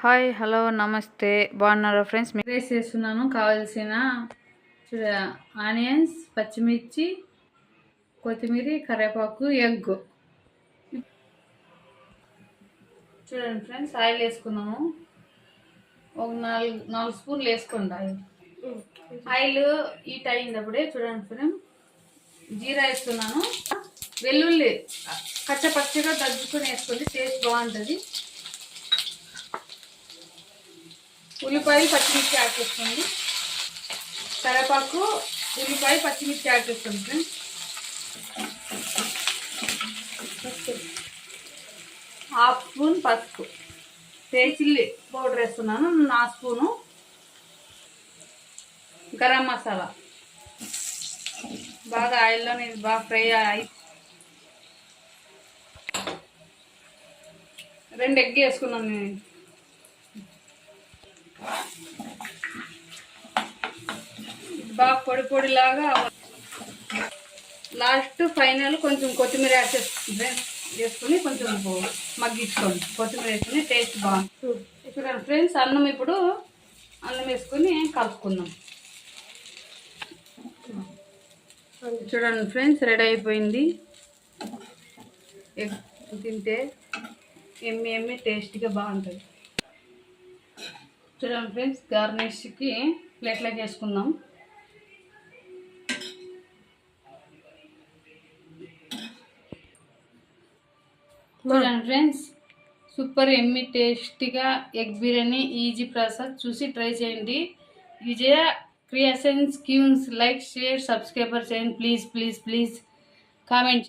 Hi hello నమస్తే బాగున్నారా friends? Rice చేస్తున్నాను. కావాల్సిన ఆనియన్స్, పచ్చిమిర్చి, కొత్తిమీర, కరివేపాకు, ఎగ్. చూడండి ఫ్రెండ్స్, ఆయిల్ వేసుకున్నాము. ఒక నాలుగు స్పూన్లు వేసుకోండి ఆయిల్ హీట్ అయినప్పుడే చూడండి ఫ్రెండ్స్, జీరా వేస్తున్నాను. వెల్లుల్లి పచ్చగా దంచుకొని వేసుకోండి, టేస్ట్ బాగుంటుంది. ఉల్లిపాయలు, పచ్చిమిర్చి యాడ్ చేసుకోండి. కరివేపాకు, ఉల్లిపాయ, పచ్చిమిర్చి యాడ్ చేసుకోండి ఫ్రెండ్స్. హాఫ్ స్పూన్ పసుపు, చిల్లీ పౌడర్ వేస్తున్నాను 4 స్పూను. గరం మసాలా బాగా ఆయిల్లో బాగా ఫ్రై అయి 2 ఎగ్ వేసుకున్నాను నేను. బాగా పొడిలాగా లాస్ట్ ఫైనల్ కొంచెం కొత్తిమీర వేసుకుని కొంచెం మగ్గించుకోండి. కొత్తిమీర వేసుకుని టేస్ట్ బాగుంది. చూడండి ఫ్రెండ్స్, ఇప్పుడు అన్నం వేసుకొని కలుపుకుందాం. చూడండి ఫ్రెండ్స్, రెడీ అయిపోయింది. ఎగ్ తింటే ఎమ్మి టేస్ట్గా బాగుంటుంది. చూడండి ఫ్రెండ్స్, గార్నిష్కి ప్లేట్లోకి వేసుకుందాం. చూడండి ఫ్రెండ్స్, సూపర్ ఎమ్మి టేస్టీగా ఎగ్ బిర్యానీ ఈజీ ప్రాసెస్ చూసి ట్రై చేయండి. విజయ creations queens like share subscriber చేయండి. Please comment.